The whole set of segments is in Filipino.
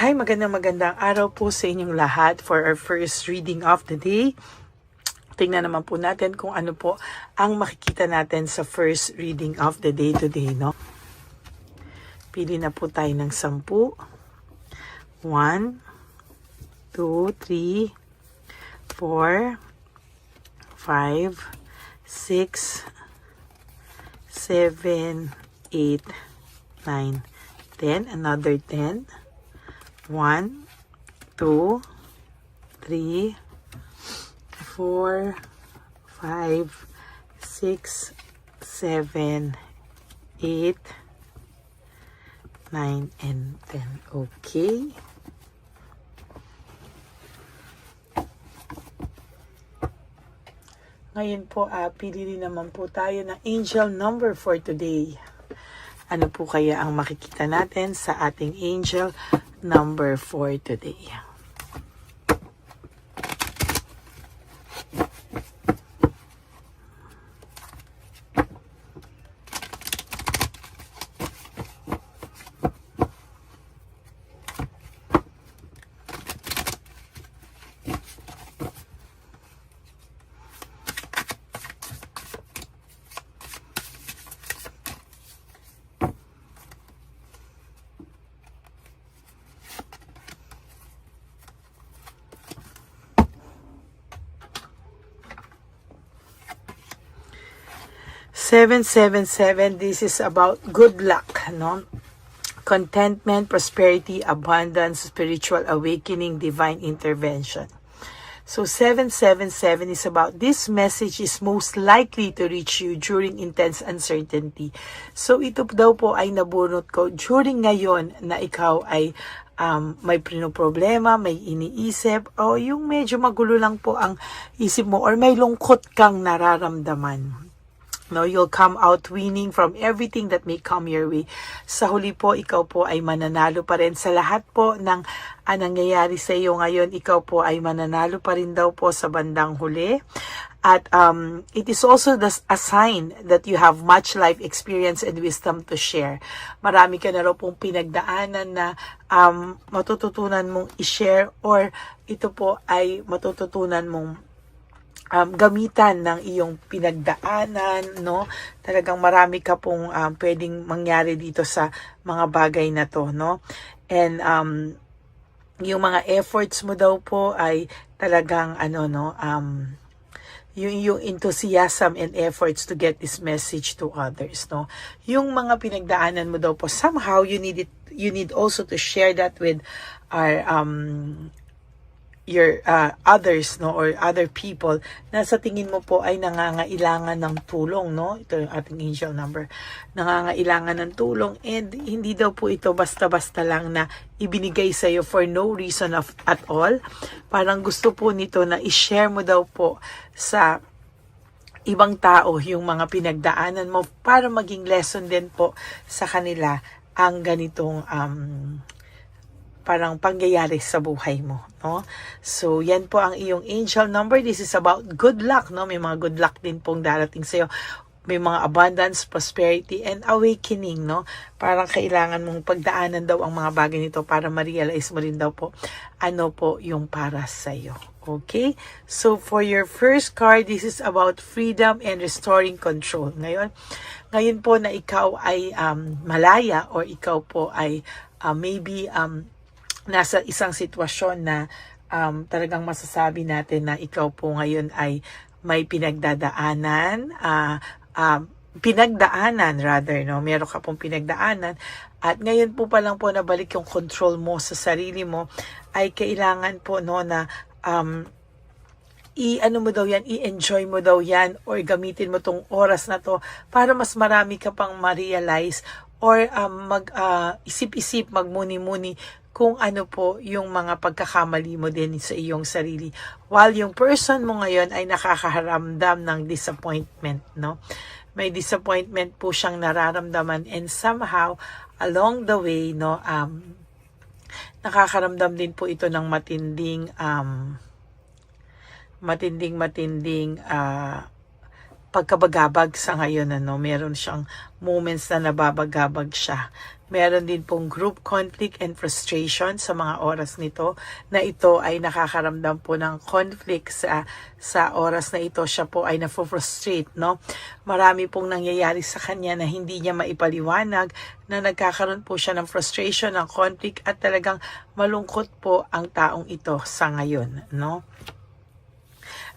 Hi, magandang araw po sa inyong lahat for our first reading of the day. Tingnan naman po natin kung ano po ang makikita natin sa first reading of the day today, no? Pili na po tayo ng 10. 1, 2, 3, 4, 5, 6, 7, 8, 9, 10. Another 10. 1, 2, 3, 4, 5, 6, 7, 8, 9, and 10. Okay. Ngayon po, pili rin naman po tayo ng angel number for today. Ano po kaya ang makikita natin sa ating angel number for today? Seven, 7, this is about good luck, no? Contentment, prosperity, abundance, spiritual awakening, divine intervention. So 777 is about this message is most likely to reach you during intense uncertainty. So ito daw po ay nabunot ko during ngayon na ikaw ay may problema, may iniisip, o yung medyo magulo lang po ang isip mo or may lungkot kang nararamdaman. No, you'll come out winning from everything that may come your way. Sa huli po, ikaw po ay mananalo pa rin. Sa lahat po ng nangyayari sa iyo ngayon, ikaw po ay mananalo pa rin daw po sa bandang huli. At it is also a sign that you have much life experience and wisdom to share. Marami ka na raw pong pinagdaanan na matututunan mong i-share, or ito po ay matututunan mong gamitan ng iyong pinagdaanan, no? Talagang marami ka pong pwedeng mangyari dito sa mga bagay na to, no? And yung mga efforts mo daw po ay talagang yung enthusiasm and efforts to get this message to others, no? Yung mga pinagdaanan mo daw po, somehow you need also to share that with our your others, no, or other people na sa tingin mo po ay nangangailangan ng tulong, no? Ito yung ating angel number. Nangangailangan ng tulong, and hindi daw po ito basta-basta lang na ibinigay sa iyo for no reason at all. Parang gusto po nito na i-share mo daw po sa ibang tao yung mga pinagdaanan mo para maging lesson din po sa kanila ang ganitong parang pangyayari sa buhay mo, no? So, yan po ang iyong angel number. This is about good luck, no? May mga good luck din pong darating sa iyo. May mga abundance, prosperity, and awakening, no? Parang kailangan mong pagdaanan daw ang mga bagay nito para ma-realize mo rin daw po ano po yung para sa iyo. Okay? So, for your first card, this is about freedom and restoring control. Ngayon po na ikaw ay malaya, or ikaw po ay maybe nasa isang sitwasyon na talagang masasabi natin na ikaw po ngayon ay may pinagdaanan, no? Meron ka pong pinagdaanan, at ngayon po pa lang po nabalik yung control mo sa sarili mo, ay kailangan po, no, na i-enjoy mo daw yan, or gamitin mo tong oras na to para mas marami ka pang ma-realize, or isip-isip, magmuni-muni kung ano po yung mga pagkakamali mo din sa iyong sarili. While yung person mo ngayon ay nakakaramdam ng disappointment, no? May disappointment po siyang nararamdaman, and somehow along the way, no, nakakaramdam din po ito ng matinding pagkabagabag sa ngayon, meron siyang moments na nababagabag siya. Meron din pong group conflict and frustration sa mga oras nito, na ito ay nakakaramdam po ng conflict sa oras na ito. Siya po ay na-frustrate, Marami pong nangyayari sa kanya na hindi niya maipaliwanag, na nagkakaroon po siya ng frustration, ng conflict, at talagang malungkot po ang taong ito sa ngayon,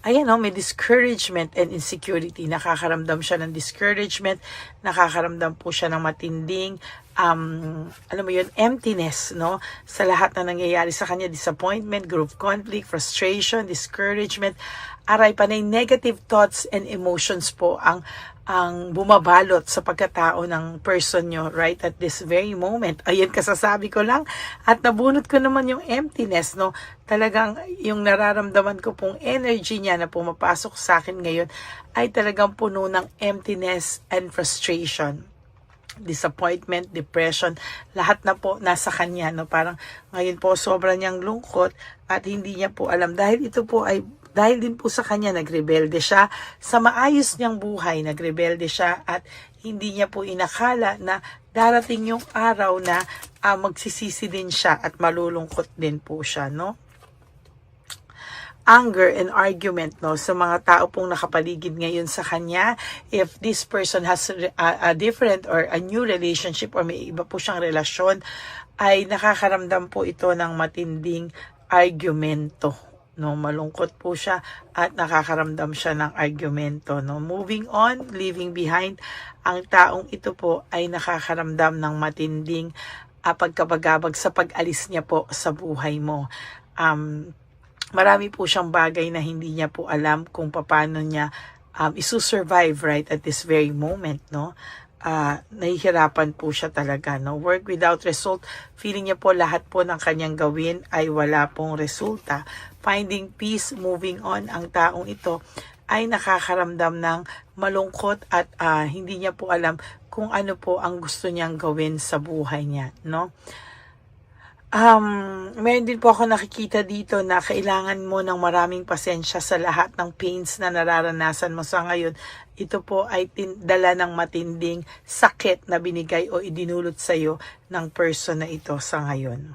Ayan, may discouragement and insecurity. Nakakaramdam siya ng discouragement, nakakaramdam po siya ng matinding, emptiness, sa lahat na nangyayari sa kanya. Disappointment, group conflict, frustration, discouragement, aray panay negative thoughts and emotions po ang bumabalot sa pagkatao ng person nyo right at this very moment. Ayan, kasasabi ko lang at nabunot ko naman yung emptiness, Talagang yung nararamdaman ko pong energy niya na pumapasok sa akin ngayon ay talagang puno ng emptiness and frustration, disappointment, depression, lahat na po nasa kanya, Parang ngayon po sobrang niyang lungkot at hindi niya po alam, dahil ito po ay dahil din po sa kanya nagrebelde siya sa maayos niyang buhay, nagrebelde siya at hindi niya po inakala na darating yung araw na magsisisi din siya at malulungkot din po siya, Anger and argument, sa mga tao pong nakapaligid ngayon sa kanya. If this person has a different or a new relationship or may iba po siyang relasyon, ay nakakaramdam po ito ng matinding argumento, malungkot po siya at nakakaramdam siya ng argumento, Moving on, leaving behind, ang taong ito po ay nakakaramdam ng matinding pagkabagabag sa pag-alis niya po sa buhay mo. Marami po siyang bagay na hindi niya po alam kung paano niya isusurvive right at this very moment, nahihirapan po siya talaga, Work without result, feeling niya po lahat po ng kanyang gawin ay wala pong resulta. Finding peace, moving on, ang taong ito ay nakakaramdam ng malungkot at hindi niya po alam kung ano po ang gusto niyang gawin sa buhay niya, Meron din po ako nakikita dito na kailangan mo ng maraming pasensya sa lahat ng pains na nararanasan mo sa ngayon. Ito po ay dala ng matinding sakit na binigay o idinulot sa iyo ng person na ito sa ngayon.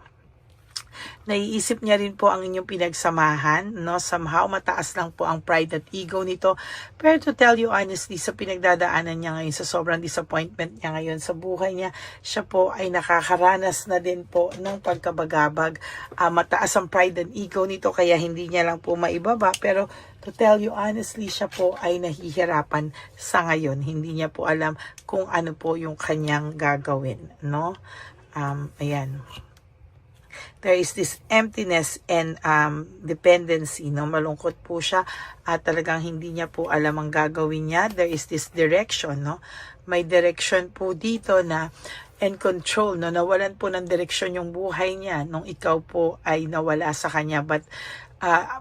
Naiisip niya rin po ang inyong pinagsamahan, Somehow, mataas lang po ang pride at ego nito. Pero to tell you honestly, sa pinagdadaanan niya ngayon, sa sobrang disappointment niya ngayon sa buhay niya, siya po ay nakakaranas na din po ng pagkabagabag. Mataas ang pride and ego nito, kaya hindi niya lang po maibaba. Pero to tell you honestly, siya po ay nahihirapan sa ngayon. Hindi niya po alam kung ano po yung kanyang gagawin, Ayan. There is this emptiness and dependency, malungkot po siya at talagang hindi niya po alam ang gagawin niya. There is this direction, May direction po dito na and control, nawalan po ng direksyon yung buhay niya nung ikaw po ay nawala sa kanya. But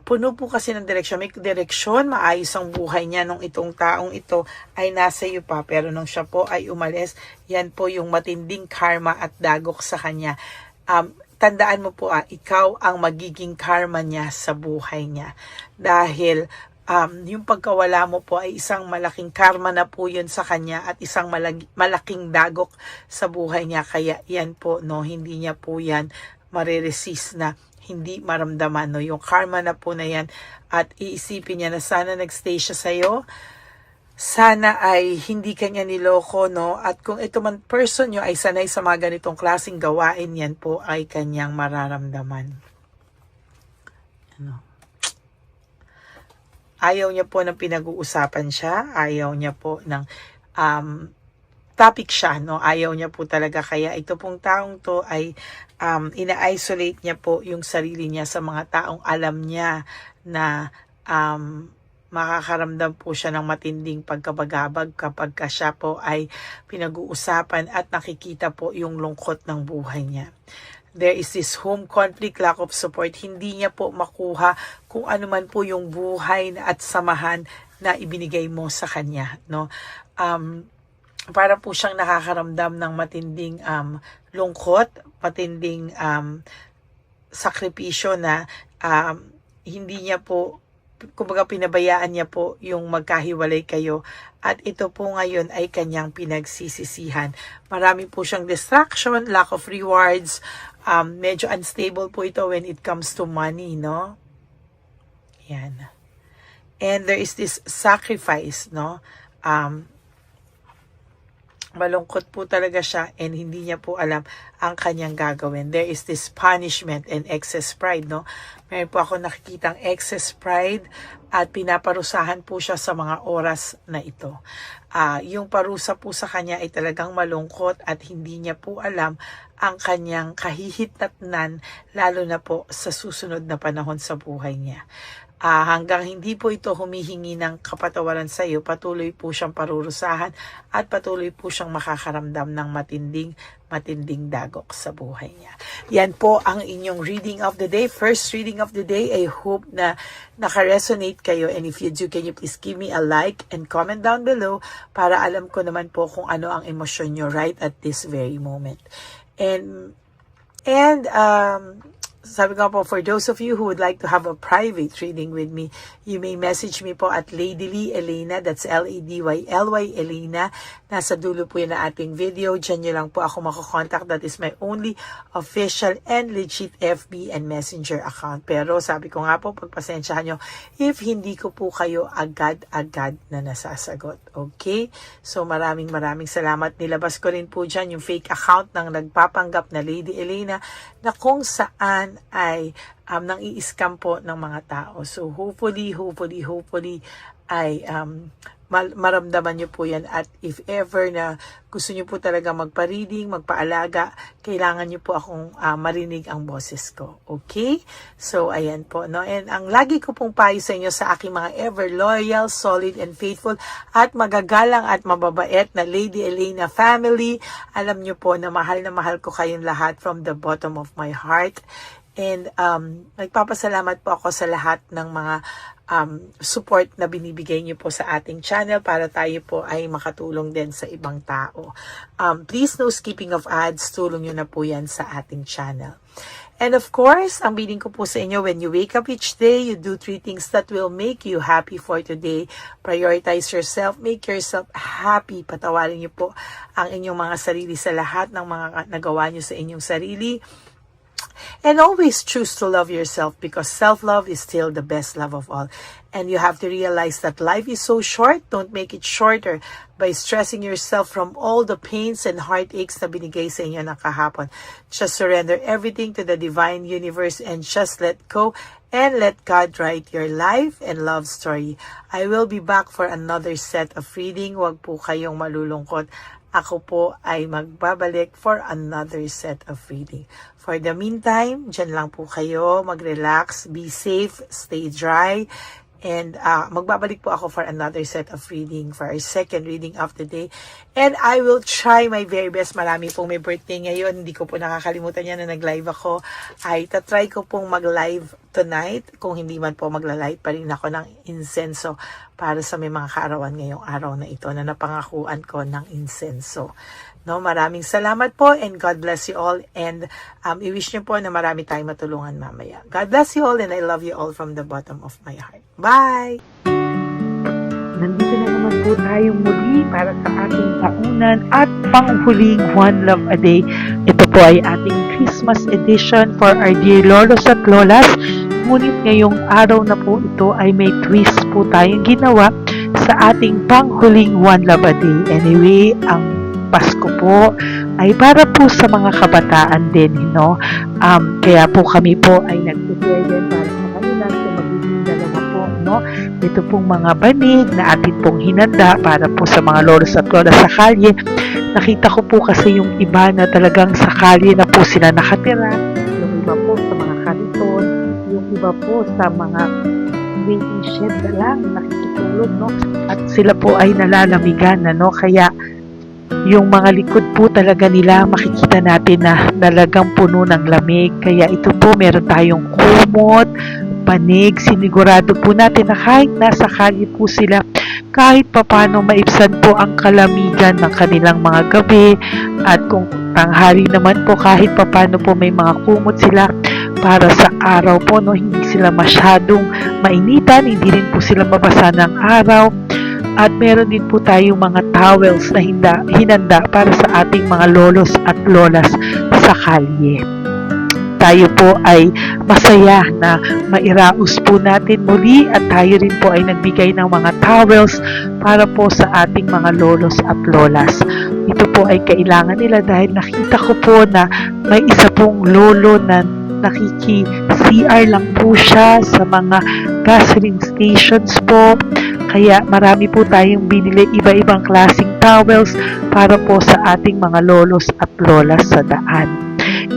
puno po kasi ng direksyon, may direksyon, maayos ang buhay niya nung itong taong ito ay nasa iyo pa, pero nung siya po ay umalis, yan po yung matinding karma at dagok sa kanya. Tandaan mo po, ikaw ang magiging karma niya sa buhay niya. Dahil yung pagkawala mo po ay isang malaking karma na po yun sa kanya at isang malaking dagok sa buhay niya. Kaya yan po, hindi niya po yan mariresist na hindi maramdaman, yung karma na po na yan. At iisipin niya na sana nagstay siya sa'yo. Sana ay hindi kanya niloko, At kung ito man person nyo ay sanay sa mga ganitong klaseng gawain, yan po ay kanyang mararamdaman. Ayaw niya po ng pinag-uusapan siya. Ayaw niya po ng topic siya, Ayaw niya po talaga. Kaya ito pong taong to ay ina-isolate niya po yung sarili niya sa mga taong alam niya na makakaramdam po siya ng matinding pagkabagabag kapag siya po ay pinag-uusapan at nakikita po yung lungkot ng buhay niya. There is this home conflict, lack of support. Hindi niya po makuha kung ano man po yung buhay at samahan na ibinigay mo sa kanya, para po siyang nakakaramdam ng matinding lungkot, matinding sakripisyo na hindi niya po kumbaga pinabayaan niya po yung magkahiwalay kayo at ito po ngayon ay kanyang pinagsisisihan. Marami po siyang distraction, lack of rewards, medyo unstable po ito when it comes to money, no? Yan. And there is this sacrifice, no? Malungkot po talaga siya and hindi niya po alam ang kanyang gagawin. There is this punishment and excess pride, no? Meron po ako nakikitang excess pride at pinaparusahan po siya sa mga oras na ito. Yung parusa po sa kanya ay talagang malungkot at hindi niya po alam ang kanyang kahihitatnan lalo na po sa susunod na panahon sa buhay niya. Hanggang hindi po ito humihingi ng kapatawaran sa iyo, patuloy po siyang parurusahan at patuloy po siyang makakaramdam ng matinding dagok sa buhay niya. Yan po ang inyong reading of the day. First reading of the day. I hope na naka-resonate kayo, and if you do, can you please give me a like and comment down below para alam ko naman po kung ano ang emosyon nyo right at this very moment. And sabi ko po, for those of you who would like to have a private reading with me, you may message me po at Lady Lee Elena, that's Ladyly Elena. Nasa dulo po yun na ating video. Diyan nyo lang po ako makakontakt. That is my only official and legit FB and Messenger account. Pero sabi ko nga po, pagpasensyahan nyo if hindi ko po kayo agad-agad na nasasagot. Okay? So maraming salamat. Nilabas ko rin po dyan yung fake account ng nagpapanggap na Lady Elena na kung saan ay nang i-scam po ng mga tao. So hopefully ay maramdaman nyo po yan, at if ever na gusto nyo po talaga magpa-reading, magpaalaga, kailangan nyo po akong marinig ang boses ko. Okay? So ayan po, no? And ang lagi ko pong payo sa inyo sa aking mga ever loyal, solid and faithful at magagalang at mababait na Lady Elena family, alam nyo po na mahal ko kayong lahat from the bottom of my heart. And nagpapasalamat po ako sa lahat ng mga support na binibigay niyo po sa ating channel para tayo po ay makatulong din sa ibang tao. Please no skipping of ads, tulong nyo na po yan sa ating channel. And of course, ang biling ko po sa inyo, when you wake up each day, you do 3 things that will make you happy for today. Prioritize yourself, make yourself happy. Patawarin niyo po ang inyong mga sarili sa lahat ng mga nagawa niyo sa inyong sarili. And always choose to love yourself, because self-love is still the best love of all. And you have to realize that life is so short. Don't make it shorter by stressing yourself from all the pains and heartaches na binigay sa inyo ng kahapon. Just surrender everything to the divine universe and just let go and let God write your life and love story. I will be back for another set of reading. Huwag po kayong malulungkot. Ako po ay magbabalik for another set of reading. For the meantime, dyan lang po kayo, mag-relax, be safe, stay dry, and magbabalik po ako for another set of reading, for our second reading of the day. And I will try my very best. Marami pong may birthday ngayon, hindi ko po nakakalimutan yan na nag-live ako. Ay tatry ko pong mag-live tonight. Kung hindi man po magla-live pa rin ako ng insenso para sa may mga kaarawan ngayong araw na ito na napangakuan ko ng insenso. No, maraming salamat po and God bless you all, and i-wish nyo po na marami tayong matulungan mamaya. God bless you all and I love you all from the bottom of my heart. Bye! Nandito na naman po tayong muli para sa ating taunan at panghuling One Love a Day. Ito po ay ating Christmas edition for our dear lolos at lolas. Ngunit ngayong araw na po ito ay may twist po tayong ginawa sa ating panghuling One Love a Day. Anyway, ang Pasko po ay para po sa mga kabataan din, no? Kaya po kami po ay nag-prepare din para sa kanila, so magiging dalawa po, no? Ito pong mga banig na atin pong hinanda para po sa mga lolos at lolas sa kalye. Nakita ko po kasi yung iba na talagang sa kalye na po sila nakatira, yung iba po sa mga kariton, yung iba po sa mga waiting shed na lang nakikitulog, no? At sila po ay nalalamigan na, no? Kaya yung mga likod po talaga nila makikita natin na talagang puno ng lamig. Kaya ito po, meron tayong kumot, panig. Sinigurado po natin na kahit nasa kalye po sila, kahit papano maibsan po ang kalamigan ng kanilang mga gabi. At kung tanghali naman po, kahit papano po may mga kumot sila para sa araw po, no, hindi sila masyadong mainitan, hindi rin po sila mabasa ng araw. At meron din po tayong mga towels na hinanda para sa ating mga lolos at lolas sa kalye. Tayo po ay masaya na mairaos po natin muli at tayo rin po ay nagbigay ng mga towels para po sa ating mga lolos at lolas. Ito po ay kailangan nila dahil nakita ko po na may isa pong lolo na nakiki-CR lang po siya sa mga gasoline stations po. Kaya marami po tayong binili iba-ibang klaseng towels para po sa ating mga lolos at lolas sa daan.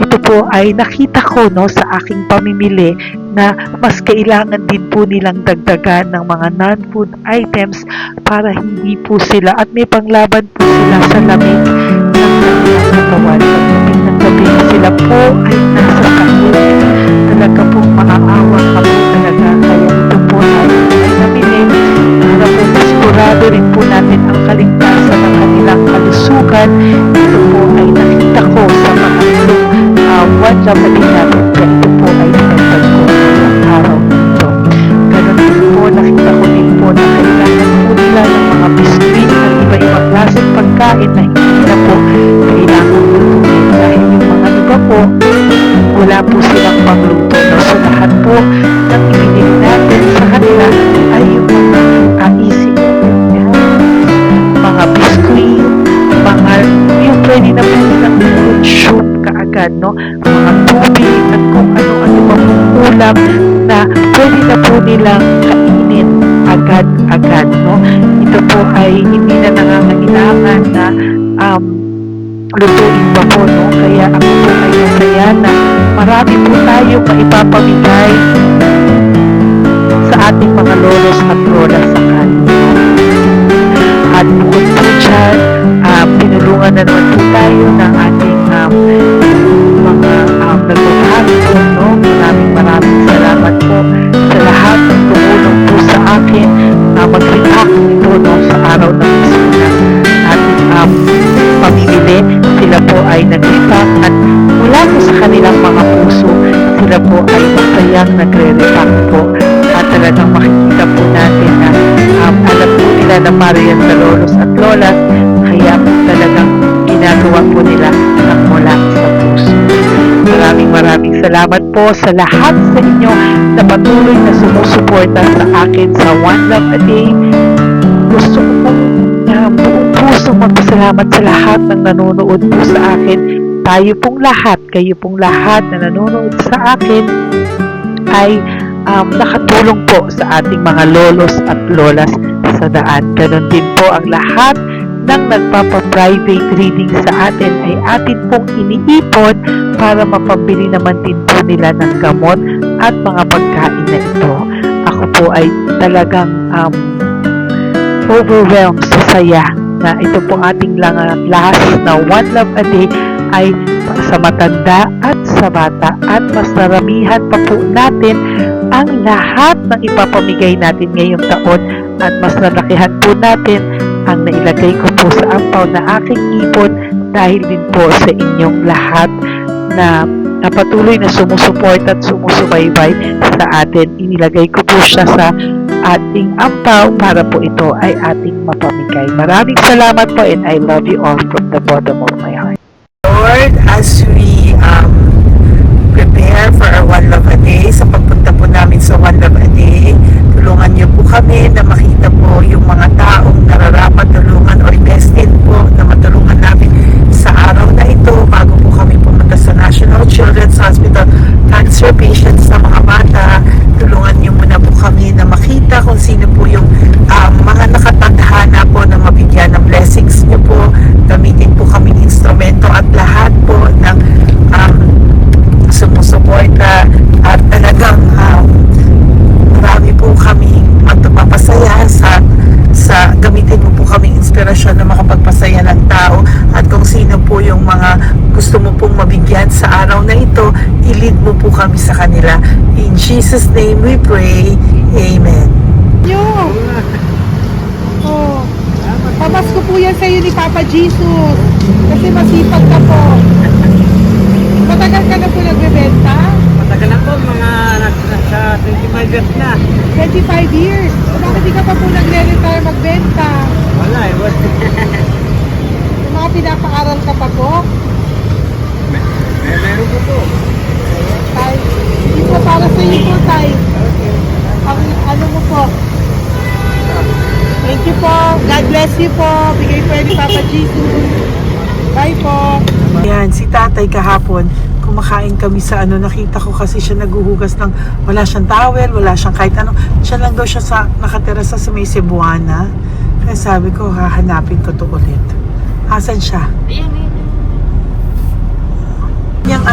Ito po ay nakita ko sa aking pamimili na mas kailangan din po nilang dagdagan ng mga non-food items para hindi po sila at may panglaban po sila sa lamig ng kanilang katawan. Pagdating ng gabi sila po ay nasa kahit talaga pong maaawa ka po talaga. Kaya ito po ay namili para po masigurado rin po natin ang kaligtasan ng kanilang kalusugan. Ito po ay nakita ko sa mga one love natin natin kaya ito po ay pinagpag ko ng araw nito. Ganon din po, nakita ko din po na kailangan po nila ng mga biskuit at iba-ibang klaseng pagkain na hindi na po kailangan lutuin dahil yung mga iba po wala po silang pangluto. So lahat po ng ibinili natin sa kanila ay yung mga easy mga biskuit, mga yung pwede na po nilang soup kaagad, mga tubig at kung ano-ano pa pong ulam na pwede na po nilang kainin agad-agad, Ito po ay hindi na nangangailangan na lutuin pa po, Kaya ako po ay masaya na marami po tayo maipapamigay sa ating mga lolos at lolas sa kanila. At bukod po dyan, pinulungan na naman po tayo ng ating mga nagbabago po, Maraming salamat po sa lahat ng tumulong po sa akin na mag-react ito sa araw ng mismo na ating pamimili. Sila po ay nag-react at mula po sa kanilang mga puso, sila po ay masayang nagre-react po. At talagang makikita po natin na alam po nila na para yan sa lolos at lolas, kaya po talagang ginagawa po nila ng mula sa puso. Maraming salamat po sa lahat sa inyo na patuloy na sumusuporta sa akin sa One Love a Day. Gusto ko pong buong puso magpasalamat sa lahat ng nanonood po sa akin. Tayo pong lahat, kayo pong lahat na nanonood sa akin ay nakatulong po sa ating mga lolos at lolas sa daan. Ganon din po ang lahat ng nagpapa-private reading sa atin ay atin pong iniipon para mapambili naman din po nila ng gamot at mga pagkain na ito. Ako po ay talagang overwhelmed sa saya na ito po ating last na One Love a Day ay sa matanda at sa bata at mas naramihan pa po natin ang lahat ng ipapamigay natin ngayong taon at mas nalakihan po natin ang nailagay ko po sa ampaw na aking ipon dahil din po sa inyong lahat na patuloy na sumusuport at sumusubaybay sa atin. Inilagay ko po siya sa ating ampaw para po ito ay ating mapamigay. Maraming salamat po and I love you all from the bottom of my heart. Lord, as we prepare for our One Love a Day, sa pagpunta po namin sa One Love a Day, tulungan niyo po kami na makita po yung mga taong nararapat tulungan or destined po na matulungan namin sa araw na ito bago po kami pumunta sa National Children's Hospital. Cancer patients sa mga bata, tulungan niyo muna po kami na makita kung sino po yung mga nakatadhana po na mabigyan ng blessings niyo po. Gamitin po kami instrumento at lahat po ng sumusuporta at talagang marami po kami magpapasaya sa gamitin mo po kaming inspirasyon na makapagpasaya ng tao at kung sino po yung mga gusto mo pong mabigyan sa araw na ito, i-lead mo po kami sa kanila. In Jesus' name we pray. Amen. Oh, pamasko po yan sa'yo ni Papa Jesus kasi masipag ka po. Matagal ka na po nagbebenta? Matagal na po, mga nasa 25 25 years na. 25 years. Bakit di ka pa po nagre-retire magbenta? Wala eh. Yung mga pinapaaral ka pa po? Meron ko po. Tay, hindi po para sa iyo po, Tay. Ang ano mo po? Thank you po. God bless you po. Bigay po yan ni Papa Jesus. Bye po. Yan, si tatay kahapon, kumakain kami sa nakita ko kasi siya naguhugas ng, wala siyang towel, wala siyang kahit ano. Siya lang daw siya nakatira sa may Cebuana. Kaya sabi ko, hahanapin ko to ulit. Asan siya? Yung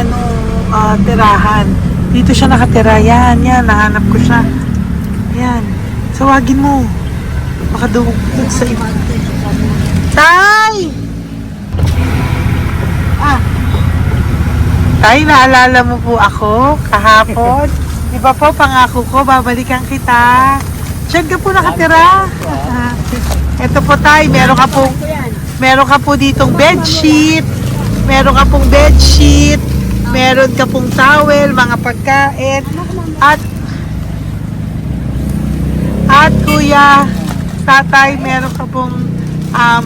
tirahan. Dito siya nakatira. Yan, nahanap ko siya. Yan. Tawagin mo. Baka doon sa iba. Tay! Tay, naalala mo po ako kahapon? Di ba po, pangako ko, babalikan kita. Diyan ka po nakatira. Ito po tay, meron ka po ditong bedsheet. Meron ka pong bedsheet. Meron ka pong towel, mga pagkain. At kuya, tatay, meron ka pong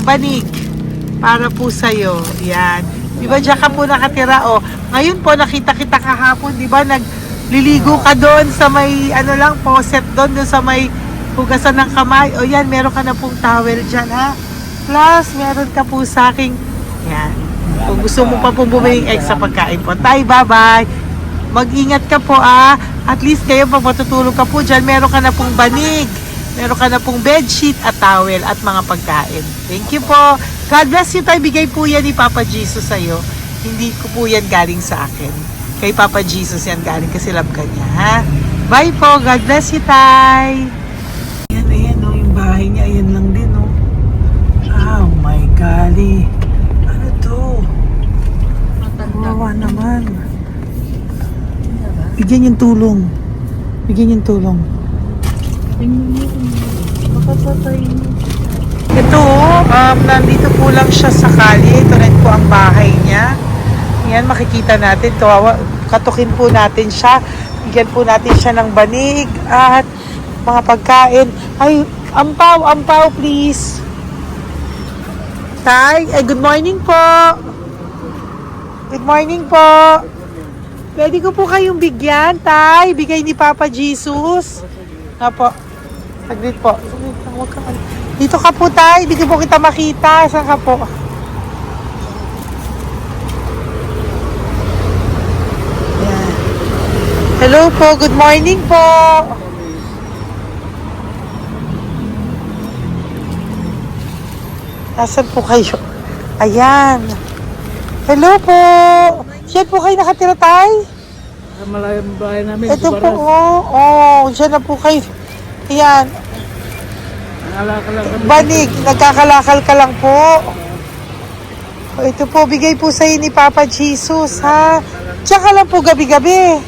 banig para po sa'yo. Yan. Di ba diyan ka po nakatira? O, ngayon po nakita kita kahapon, di ba nagliligo ka doon sa may faucet doon sa may hugasan ng kamay. O yan, meron ka na pong towel dyan ha. Plus, meron ka po sa aking, yan. Kung gusto mo pa pong bumili extra pagkain po. Tay, bye-bye. Mag-ingat ka po At least kayo pag matutulog ka po dyan, meron ka na pong banig. Meron ka na pong bedsheet at towel at mga pagkain. Thank you po. God bless you, tay. Bigay po yan ni Papa Jesus sa'yo. Hindi ko po yan galing sa akin. Kay Papa Jesus yan galing kasi love ka niya, ha? Bye po. God bless you, tay. Ayan, yung bahay niya. Ayan lang din, Oh my golly. Ano to? Wawa naman. Bigyan yung tulong. Ito, nandito po lang siya sa kalye. Ito rin po ang bahay niya. Yan, makikita natin. Katukin po natin siya. Bigyan po natin siya ng banig at mga pagkain. Ay, ampaw, please. Tay, good morning po. Good morning po. Pwede ko po kayong bigyan, tay. Bigay ni Papa Jesus. Nga po. Saglit po. Dito ka po, tay. Hindi ko po kita makita. Saan ka po? Yan. Hello po. Good morning po. Nasaan po kayo? Ayan. Hello po. Diyan po kayo nakatira, tay? Malayang bahay namin. Ito po, diyan na po kayo. Ayan. Banig, nagkakalakal ka lang po. Ito po, bigay po sa'yo ni Papa Jesus, ha? Tsaka lang po gabi-gabi.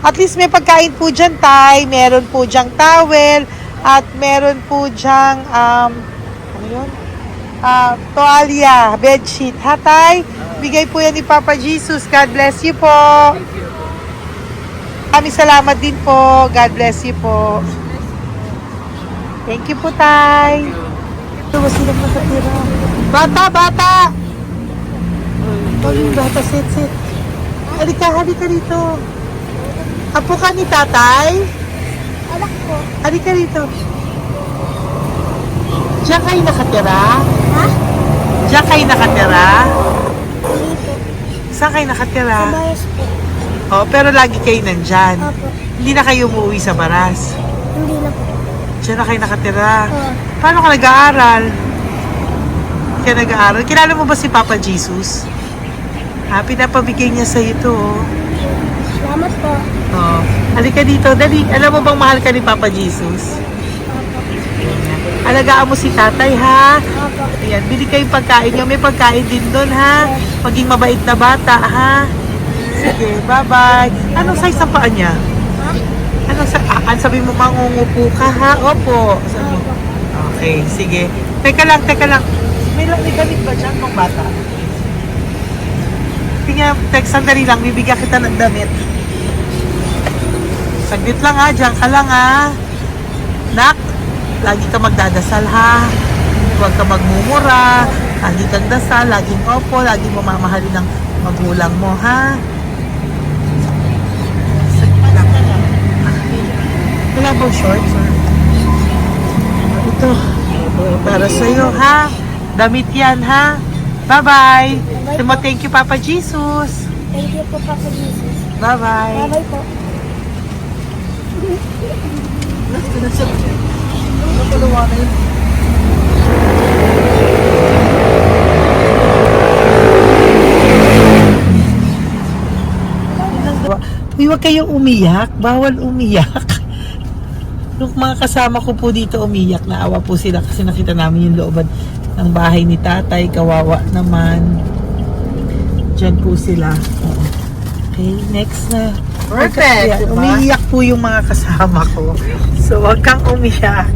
At least may pagkain po dyan, tay. Meron po dyang towel. At meron po dyang, toalya, bedsheet. Ha, tay? Bigay po yan ni Papa Jesus. God bless you po. Maraming salamat din po. God bless you po. Thank you po, tay. Ito ba silang nakatira? Bata! Bata, sit. Halika dito. Apo ka ni tatay? Anak ko. Halika dito. Diyan kayo nakatira? Ha? Diyan kayo nakatira? Dito. Saan kayo nakatira? Bayas po. Pero lagi kayo nandyan. Opo. Hindi na kayo umuwi sa Baras. Hindi na po. Diyan na kayo nakatira. Oo. Paano ka nag-aaral? Kaya nag-aaral? Kilala mo ba si Papa Jesus? Pinapabigay niya sa ito. Salamat po. Halika dito. Dali. Alam mo bang mahal ka ni Papa Jesus? Alagaan mo si tatay, ha? Opo. Ayan, bili kayong pagkain nyo. May pagkain din doon, ha? Maging mabait na bata, ha? Sige, bye-bye. Anong size ang paa niya? Ha? Sabi mo, mangungupo ka, ha? Opo. Sabi mo. Okay, sige. Teka lang. May gamit ba dyan ng bata? Tingnan, sandali lang. Bibigyan kita ng damit. Saglit lang ha, diyan ka lang ha. Nak, lagi ka magdadasal ha. Huwag ka magmumura. Lagi kang dasal, laging opo, laging mamamahalin ng magulang mo ha. Saglit lang. Wala bang shorts? Ito, para sa'yo ha. Damit yan ha. Bye-bye. Sabi mo, thank you Papa Jesus. Thank you po, Papa Jesus. Bye-bye. Bye-bye po. Uy, huwag kayong umiyak. Bawal umiyak. Nung mga kasama ko po dito umiyak, naawa po sila kasi nakita namin yung looban ng bahay ni tatay. Kawawa naman. Diyan po sila. Oo. Okay, next na. Perfect, diba? Umiiyak po yung mga kasama ko. So, huwag kang umiyak.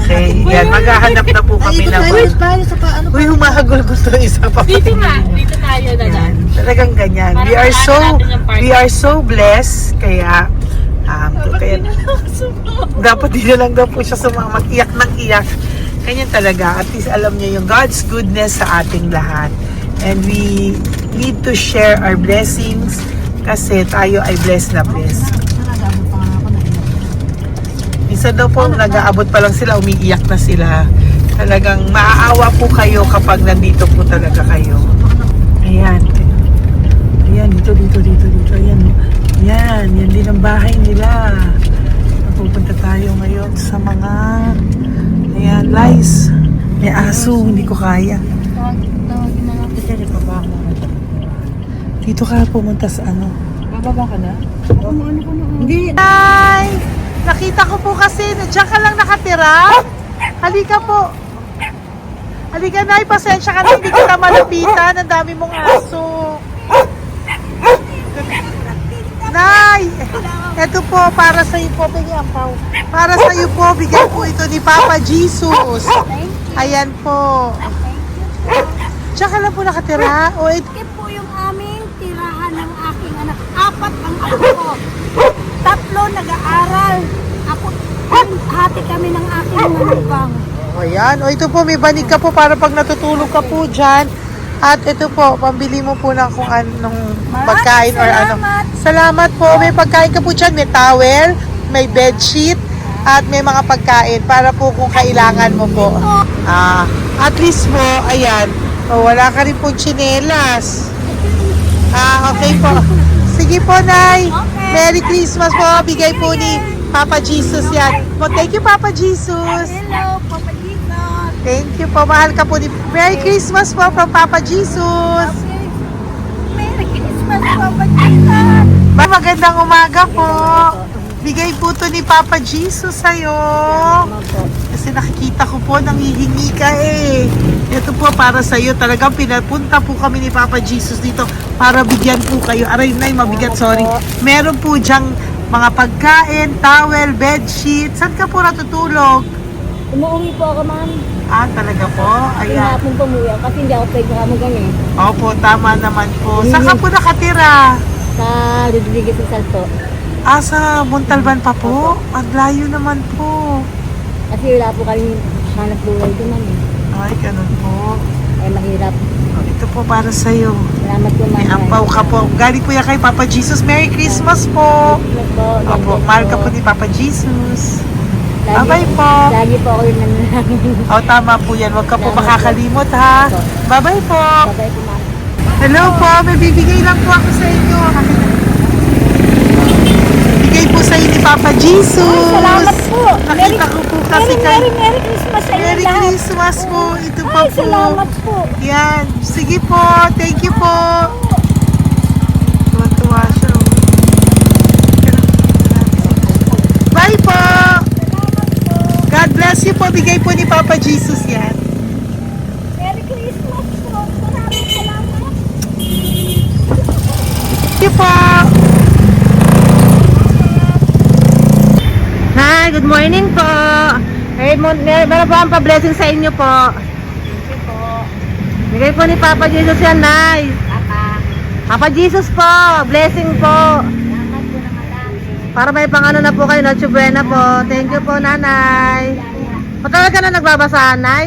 Okay, yan. Maghahanap na po kami na. Uy, humahagol ko to isa pa. Dito tayo na Yan. Talagang ganyan. We are so blessed. Kaya, dapat di na lang daw po siya sumama. Iyak ng iyak. Ganyan talaga. At least alam niya yung God's goodness sa ating lahat. And we need to share our blessings kasi tayo ay blessed na blessed. Minsan daw po, nag-aabot pa lang sila, umiiyak na sila. Talagang maaawa po kayo kapag nandito po talaga kayo. Ayan. Ayan, dito. Ayan. Yan din ang bahay nila. Pupunta tayo ngayon sa mga ayan, lice. May aso, hindi ko kaya. Dito ka pumunta sa ano? Bababa ka na? Hindi. Hi! Nakita ko po kasi, diyan ka lang nakatira. Halika po. Halika na, pasensya ka na, hindi kita malapitan. Ang dami mong aso. Nay! Ito po, para sa iyo po, bigyan po. Para sa iyo po, bigyan po ito ni Papa Jesus. Ayan po. Diyan ka lang po nakatira. O, Ito po yung aming tirahan ng aking anak. 4 ang anak ko. 3 nag-aaral. Ako, hati kami ng aking manugang. ayan. O, ito po, may banig ka po para pag natutulog ka po dyan. At ito po, pambili mo po ng kung anong pagkain or ano. Salamat po. May pagkain ka po dyan. May towel, may bedsheet, at may mga pagkain para po kung kailangan mo po. At least po, ayan. O, wala ka rin po tsinelas. Okay po. Sige po, Nay. Merry Christmas po. Bigay po ni Papa Jesus yan. Thank you, Papa Jesus. Hello, Papa Jesus. Thank you po. Mahal ka po ni... Merry Christmas po from Papa Jesus. Okay. Merry Christmas, Papa Jesus. Magandang umaga po. Bigay po to ni Papa Jesus sa'yo. Kasi nakikita ko po, nanghihingi ka eh. Ito po para sa'yo. Talagang pinapunta po kami ni Papa Jesus dito para bigyan po kayo. Aray, Nay, mabigat, sorry. Meron po dyang mga pagkain, towel, bedsheet. Saan ka po natutulog? Umuwi po ako, ma'am. Talaga po? Ayan. Hinapon po umuwi ako kasi hindi ako pwede kamagan eh. Opo, tama naman po. Saan ka po nakatira? Sa Rodriguez ng Salto. Sa Montalban pa po? Ang layo naman po. Kasi wala po kami hanap buhay doon, ma'am. Ay, ganun po. Eh, mahirap. Ito po para sa'yo. Salamat po, ma'am. May ampaw ka po. Galing po yan kay Papa Jesus. Merry Christmas po. Opo, mahal ka po ni Papa Jesus. Bye-bye po. Lagi po ako yung nananangin. Tama po yan. Huwag ka po makakalimot ha. Bye-bye po. Bye-bye po, ma'am. Hello po. May bibigay lang po ako sa inyo. Bigay po sa inyo ni Papa Jesus. Salamat po. Nakita ko po kasi kay... Merry Christmas sa inyo Merry lahat. Christmas po. Ito pa Ay, po. salamat po. Yan. Sige po. Thank you po. Tuwa-tuwa siya. Bye po. God bless you po. Bigay po ni Papa Jesus yan. Merry Christmas po. Maraming salamat. Thank you po. Hi, good morning po. Meron po ang pa-blessing sa inyo po. Thank you po. Bigay po ni Papa Jesus yan, Nay. Papa. Papa Jesus po, blessing po. Salamat po na madami. Para may pang ano na po kayo, Noche Buena po. Thank you po, nanay. Matagal ka na nagbabasahan, nay?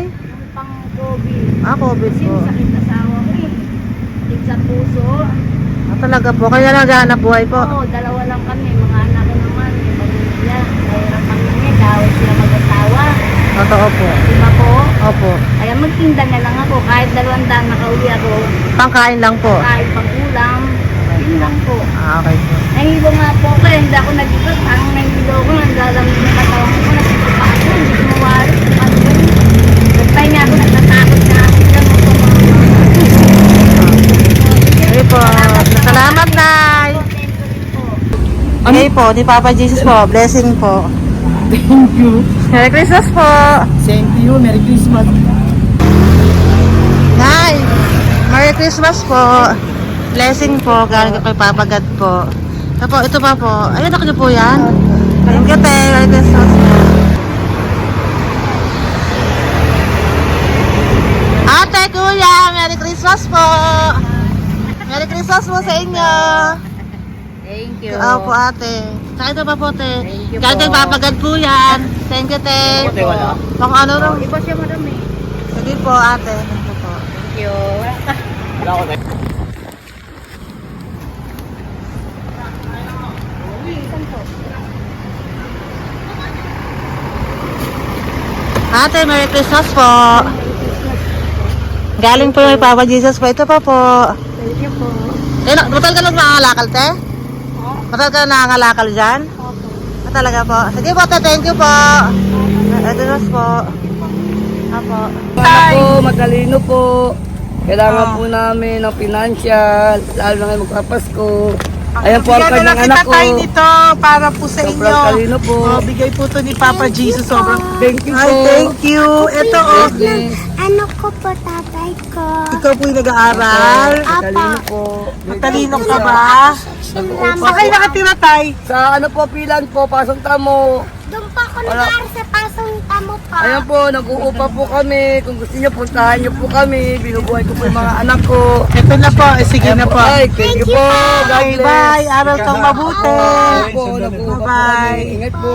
Pang COVID. COVID Kasi po. sakit asawa ko eh. Sakit sa puso. Talaga po, kaya naghahanap buhay po. Oo, dalawa lang kami. Mga anak ko naman. May pamilya. Mahirap kami niya. Dahil sila mag-asawa. Totoo po. Diba po? Opo. Kaya magtinda na lang ako. Kahit 200 nakauli ako. Pangkain lang po. Kahit pang ulam. Yun lang po. Okay po. Nahilo nga po ako. Hindi ako nag-ibat. Ang nahilo ko. Naglalamig na katawan ko. Nagsipa ako. Hindi ko mawari. Nagpay nga ako. Nagtatakot na ako. Okay po. Salamat, nay. Okay po, ni Papa Jesus po. Blessing po. Thank you. Merry Christmas po. Same to you. Merry Christmas. Nay, Merry Christmas po. Blessing po, galing kay Papa God po. Ito pa po. Ayun, ako niyo po yan. Thank you, te. Merry Christmas po. Ate, kuya, Merry Christmas po. Merry Christmas po sa inyo. Thank you. Oo po, ate. Saka ito pa po, te. Thank you Galing kay po. Papa God po yan. Thank you, te. Pang ano lang. Iba siya marami. Sige po, ate. Thank you po. Thank you. Ate, Merry Christmas po. Galing po may Papa Jesus po. Ito pa po. Thank you po. Matal ka na nangangalakal, te? Matal ka na nangangalakal dyan? Talaga po. Sige po, te. Thank you po. Merry Christmas po. Apo. Ano po, matalino po. Kailangan po namin ng financial, lalo na ngayon magpapasko. Ayan po ang Bigyan na lang kanyang anak kita ko. tayo nito para po sa Sobrang inyo. talino po. Bigay po to ni Papa Jesus. Sobrang Thank you Ay, po. thank you. Ito Yes. Ano ko po tatay ko? ikaw po yung nag-aaral. Matalino po. Matalino ka ba? Nag-uupa Saan kayo po. nakatira, tay? Sa ano po, pilan po, pasong tamo. Doon pa ako nag-aaral sa pasong tamo pa. Ayan po, nag-uupa po kami. Kung gusto niyo, puntahan niyo po kami. Binubuhay ko po yung mga anak ko. Ito na po. Sige Ayan na po. Ay, thank you po. God Okay, bless. bye. Aral kang mabuti. Ayan po, nag-uupa po Bye-bye. kami. Ingat po.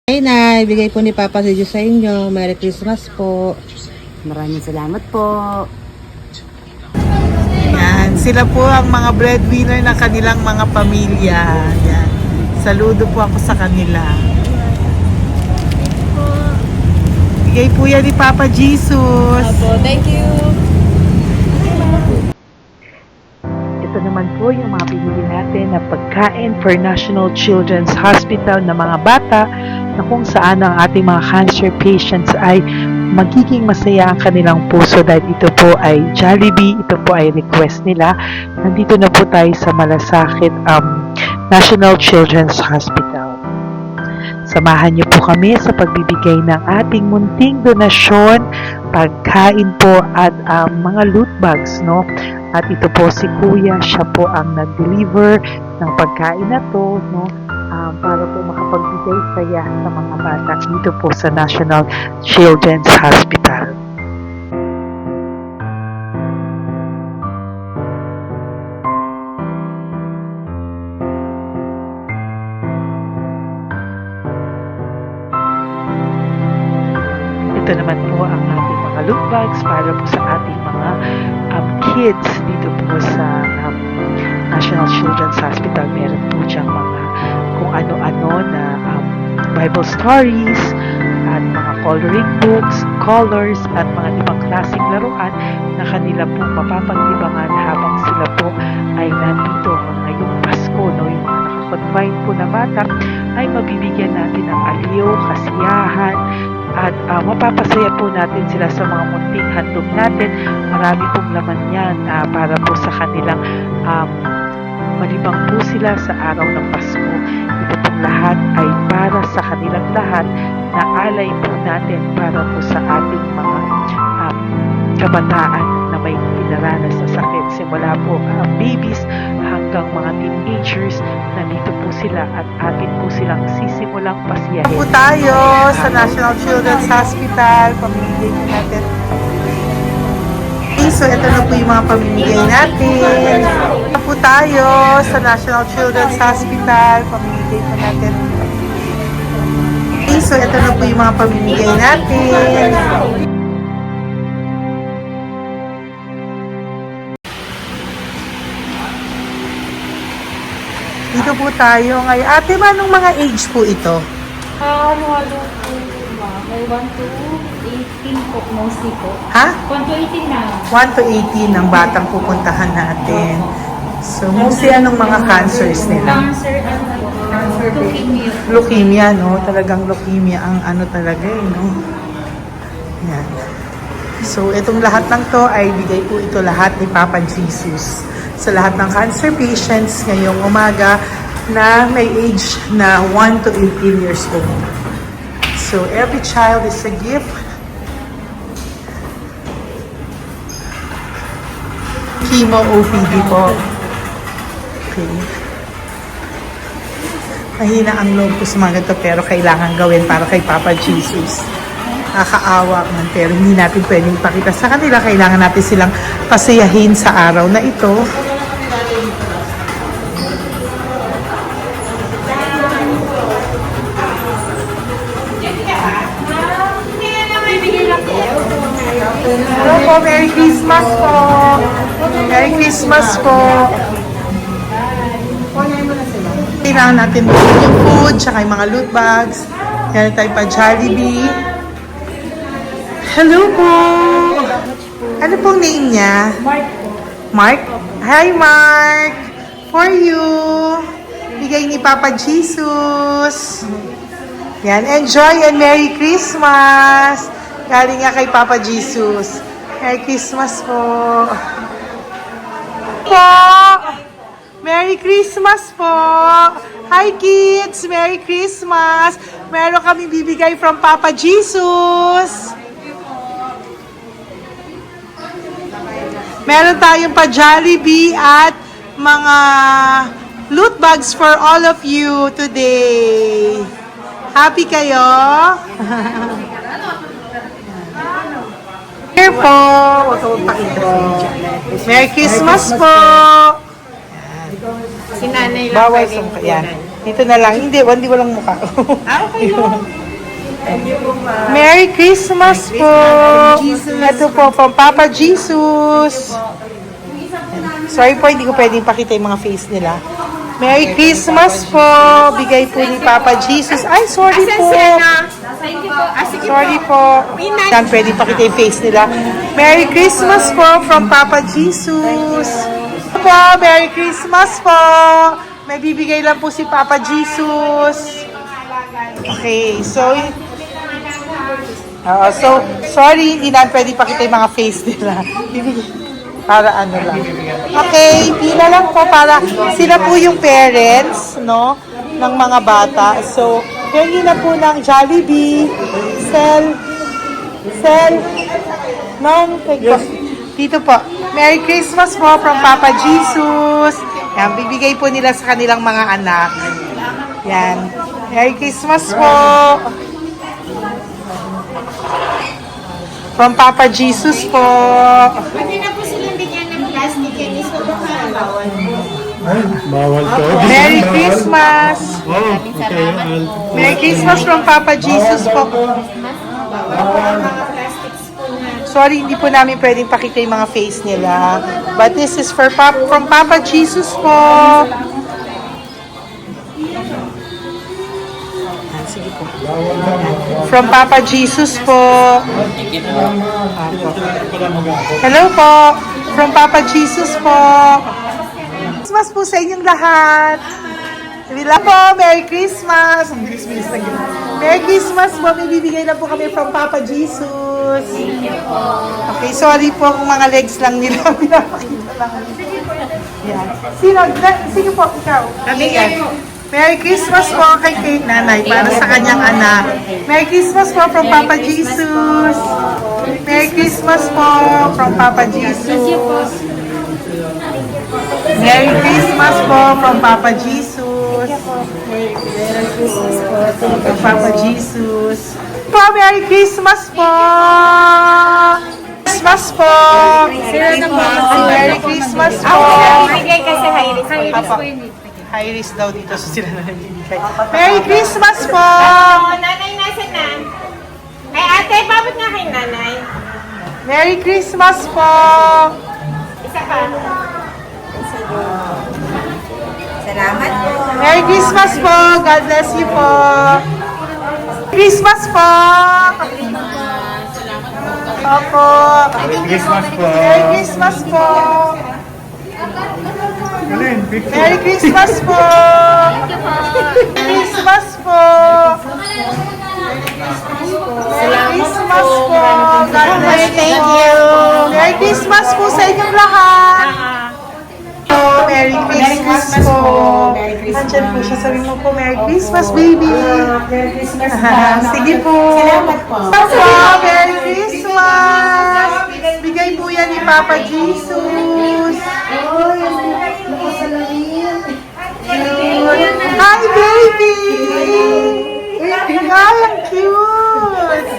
Ay, nay. Bigay po ni Papa Jesus sa inyo. Merry Christmas po. Maraming salamat po. Yan. Sila po ang mga breadwinner ng kanilang mga pamilya. Yan. Saludo po ako sa kanila. Bigay po yan ni Papa Jesus. Thank you. Ito naman po yung mga binili natin na pagkain for National Children's Hospital na mga bata na kung saan ang ating mga cancer patients ay magiging masaya ang kanilang puso dahil ito po ay Jollibee, ito po ay request nila. Nandito na po tayo sa Malasakit National Children's Hospital. Samahan niyo po kami sa pagbibigay ng ating munting donasyon, pagkain po at mga loot bags, no? At ito po si Kuya, siya po ang nag-deliver ng pagkain na to, no? Para po makapagbigay saya sa mga bata dito po sa National Children's Hospital. ito naman po ang ating mga loot bags para po sa ating mga kids dito po sa National Children's Hospital. Meron po diyang mga kung ano-ano na Bible stories at mga coloring books, colors at mga ibang klaseng laruan na kanila po mapapaglibangan habang sila po ay nandito ngayong Pasko. No? Yung mga nakakonfine po na bata ay mabibigyan natin ng aliw, kasiyahan, at mapapasaya po natin sila sa mga munting handog natin. Marami pong laman yan para po sa kanilang malibang po sila sa araw ng Pasko. Ito pong lahat ay para sa kanilang lahat na alay po natin para po sa ating mga kabataan na may pinaranas na sakit. Simula po babies hanggang mga teenagers, nandito po sila at atin po silang sisimulang pasiyahin. Po tayo sa National Children's Hospital. Pamimigay po natin. So, ito na po yung mga pamimigay natin. Ito po tayo sa National Children's Hospital. Pamimigay po natin. So, ito na po yung mga pamimigay natin. Dito po tayo ngayon. Ate, anong mga age po ito? Halo-halo po, ma'am. May 1 to 18 po, mostly po. Ha? 1 to 18 na. 1 to 18 ang batang pupuntahan natin. So, mostly anong mga cancers nila? Cancer, ano po? Leukemia. Leukemia, no? Talagang leukemia ang ano talaga eh, no? Yan. So, itong lahat ng to ay bigay po ito lahat ni Papa Jesus sa lahat ng cancer patients ngayong umaga na may age na 1 to 18 years old. So, every child is a gift. Chemo OPD po. Okay. Mahina ang loob ko sa mga ganito pero kailangan gawin para kay Papa Jesus. Nakakaawa man pero hindi natin pwedeng ipakita sa kanila. Kailangan natin silang pasayahin sa araw na ito. Hello po, Merry Christmas po. Merry Christmas po. Kailangan natin bukod yung food, tsaka yung mga loot bags. Yan tayo pa Jollibee. Hello po. Ano pong name niya? Mark po. Mark? Hi Mark. For you. Bigay ni Papa Jesus. Yan, enjoy and Merry Christmas. Galing nga kay Papa Jesus. Merry Christmas po. Merry Christmas po. Hi kids, Merry Christmas. Meron kami bibigay from Papa Jesus. Meron tayong pa Jollibee at mga loot bags for all of you today. Happy kayo? Here po. Merry Christmas po. Si nanay lang Bawal sa mukha. Yan. Dito na lang. Hindi, walang mukha. Okay po. Merry Christmas po. Ito po, from Papa Jesus. Sorry po, hindi ko pwedeng pakita yung mga face nila. Merry Christmas po. Bigay po ni Papa Jesus. Ay, sorry po. Sorry po. Yan, pwedeng pakita yung face nila. Merry Christmas po from Papa Jesus. Po, Merry Christmas po. May bibigay lang po si Papa Jesus. Okay, so sorry, hindi na pwede pakita yung mga face nila. Para ano lang. Okay, pila lang po para sila po yung parents, no, ng mga bata. So, hingi na po ng Jollibee, Sel, dito po. Merry Christmas po from Papa Jesus. Yan, bibigay po nila sa kanilang mga anak. Yan. Merry Christmas po. From Papa Jesus po. Pwede na po silang bigyan ng plastic and iso baka bawal po. Bawal to. Merry Christmas. Oh, okay. Merry Christmas from Papa Jesus po. Mas bawal. Sorry, hindi po namin pwedeng pakita yung mga face nila. But this is from Papa Jesus po. Sige po. From Papa Jesus po. Hello po. From Papa Jesus po. Christmas po sa inyong lahat. Wala po, Merry Christmas. Merry Christmas po. May bibigay na po kami from Papa Jesus. Okay, sorry po kung mga legs lang nila. Pinapakita lang. Yan. Sino po? Ikaw. Merry Christmas po kay nanay para sa kanyang anak. Merry Christmas po from Papa Jesus. Merry Christmas po from Papa Jesus. Merry Christmas po from Papa Jesus. Merry Christmas po from Papa Jesus. Merry Christmas po. Christmas po. Merry Christmas po. Bigay kasi high-risk. High-risk Apo. po yun. High risk daw dito so sila na nagbibigay. Merry Christmas po! Nanay, nasa na? Ay, ate, babot nga kay nanay. Merry Christmas po! Isa pa. Salamat po. Merry Christmas po! God bless you po! Christmas po! Opo! Merry Christmas po. Merry Christmas po! Merry Christmas po! Merry Christmas po! Merry Christmas po! God bless you! Merry Christmas po sa inyong lahat! Merry Christmas po! Nandyan po siya. Sabi mo po, Merry Christmas, baby! Merry Christmas sige po! Salamat po! Merry Christmas! Bigay po yan ni Papa Jesus! Hi, baby! Hi, ang cute!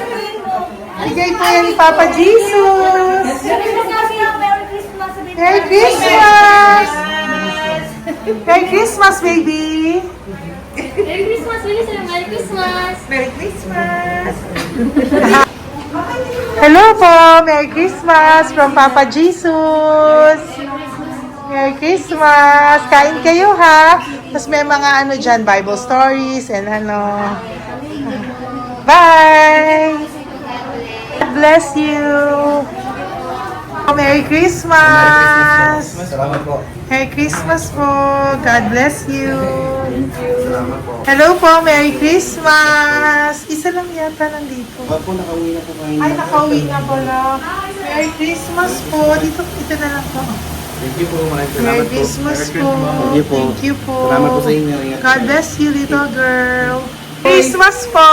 Bigay po yan ni Papa Jesus! Merry Christmas! Merry Christmas, baby! Merry Christmas! Merry Christmas! Merry Christmas! Hello po! Merry Christmas from Papa Jesus! Merry Christmas! Kain kayo ha! Tapos may mga ano dyan, Bible stories and ano. Bye! God bless you! Merry Christmas! Salamat po. Merry Christmas po! God bless you! Hello po! Merry Christmas! Isa lang yata nandito. Opo, nakauwi na po kayo. Ay, nakauwi na pala. Merry Christmas po! Dito na lang po. Thank you po. Maraming salamat Merry po. Christmas po! Thank you po. Thank you po! Salamat po sa inyo. Ingat God bless you, little girl! Christmas po!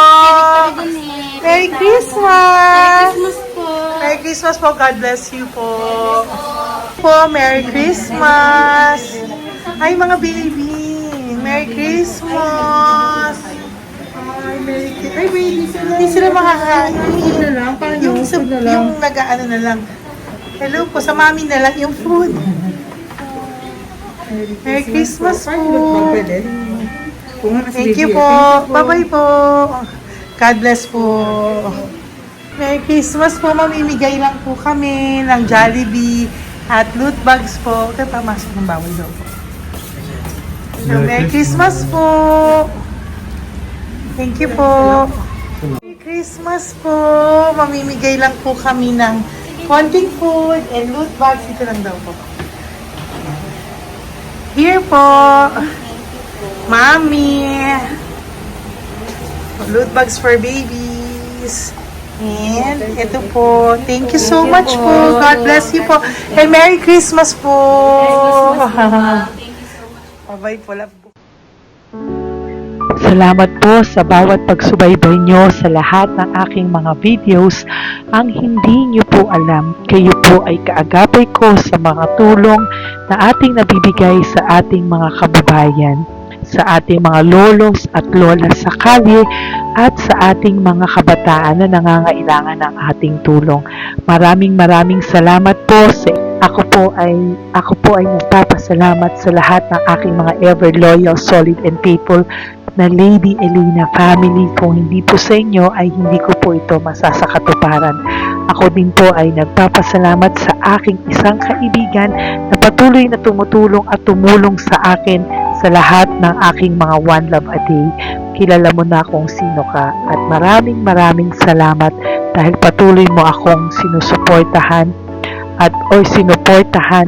Merry Christmas! Merry Christmas po! God bless you po! Merry Christmas! Ay, mga baby! Merry Christmas! Ay, Merry Christmas! Ay, baby sila! Hindi sila makakain. Yung nag-ano na lang. Hello po, sa mami na lang yung food. Merry Christmas po! Thank you po! Bye-bye po! God bless po! Merry Christmas po! Mamimigay lang po kami ng Jollibee at loot bags po. Kaya pamasok ng bawal daw po. So, Merry Christmas po! Thank you po! Merry Christmas po! Mamimigay lang po kami ng konting food and loot bags. Ito lang daw po. Here po! Mommy! Loot bags for babies. And ito po. Thank you so much po. God bless you po. And Merry Christmas po. Bye-bye po. Love po. Salamat po sa bawat pagsubaybay nyo sa lahat ng aking mga videos. Ang hindi nyo po alam, kayo po ay kaagapay ko sa mga tulong na ating nabibigay sa ating mga kababayan, sa ating mga lolos at lolas sa kalye, at sa ating mga kabataan na nangangailangan ng ating tulong. Maraming salamat po sa ako po ay nagpapasalamat sa lahat ng aking mga ever loyal, solid and faithful na Lady Elena family. Kung hindi po sa inyo ay hindi ko po ito masasakatuparan. Ako din po ay nagpapasalamat sa aking isang kaibigan na patuloy na tumutulong at tumulong sa akin sa lahat ng aking mga One Love a Day. Kilala mo na kung sino ka at maraming salamat dahil patuloy mo akong sinusuportahan o sinuportahan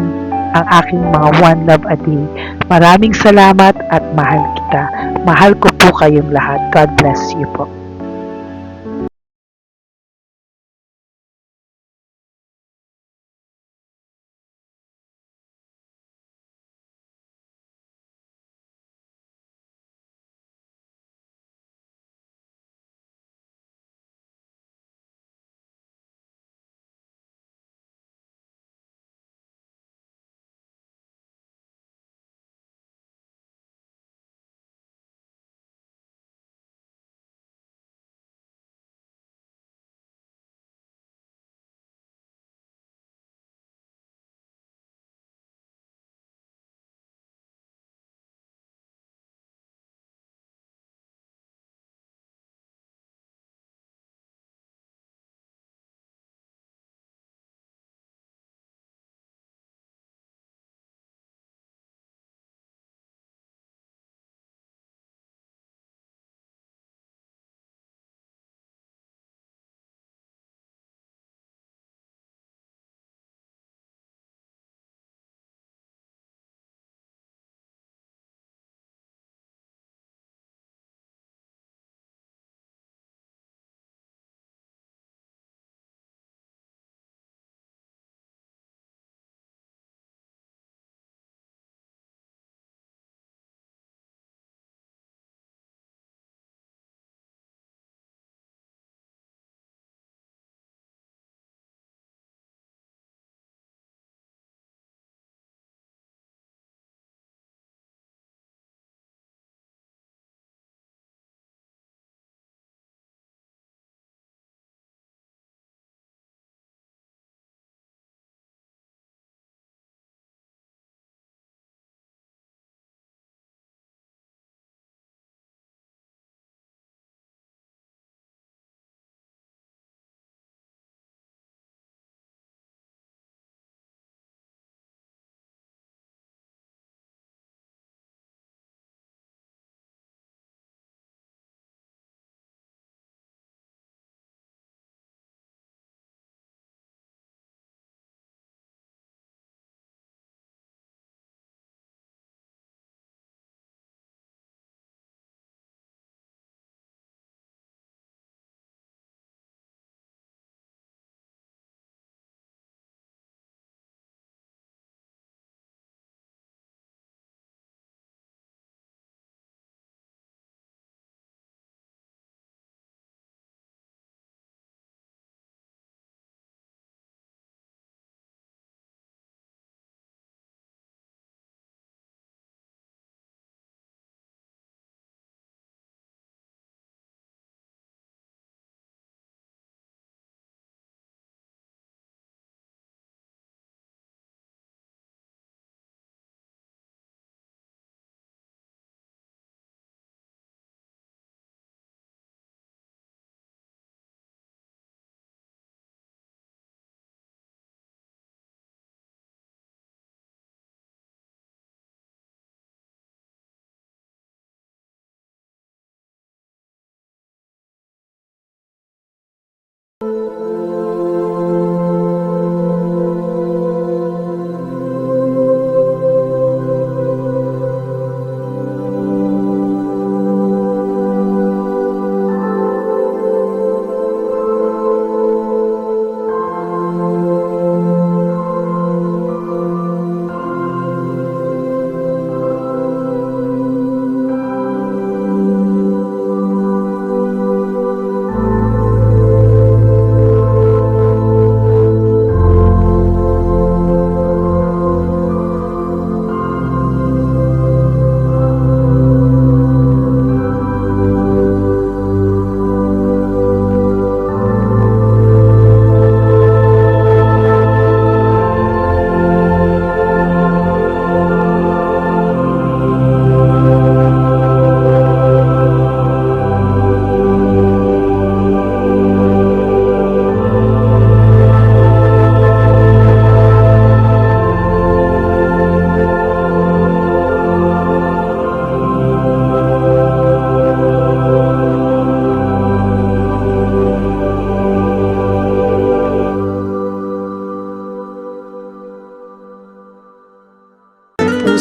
ang aking mga One Love a Day. Maraming salamat at mahal kita. Mahal ko po kayong lahat. God bless you po.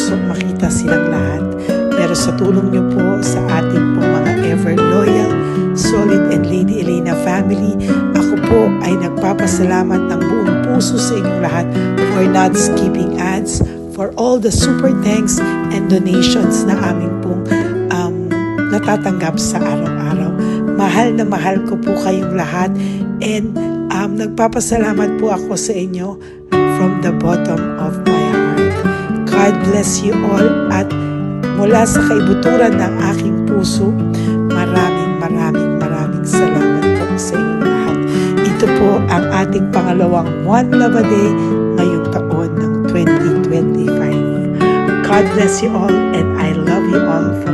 puso makita silang lahat. Pero sa tulong niyo po sa ating pong mga ever loyal, solid and Lady Elena family, ako po ay nagpapasalamat ng buong puso sa inyong lahat for not skipping ads, for all the super thanks and donations na aming pong natatanggap sa araw-araw. Mahal na mahal ko po kayong lahat and nagpapasalamat po ako sa inyo from the bottom of my heart. God bless you all at mula sa kaibuturan ng aking puso, maraming salamat po sa inyong lahat. Ito po ang ating pangalawang One Love a Day ngayong taon ng 2025. God bless you all and I love you all for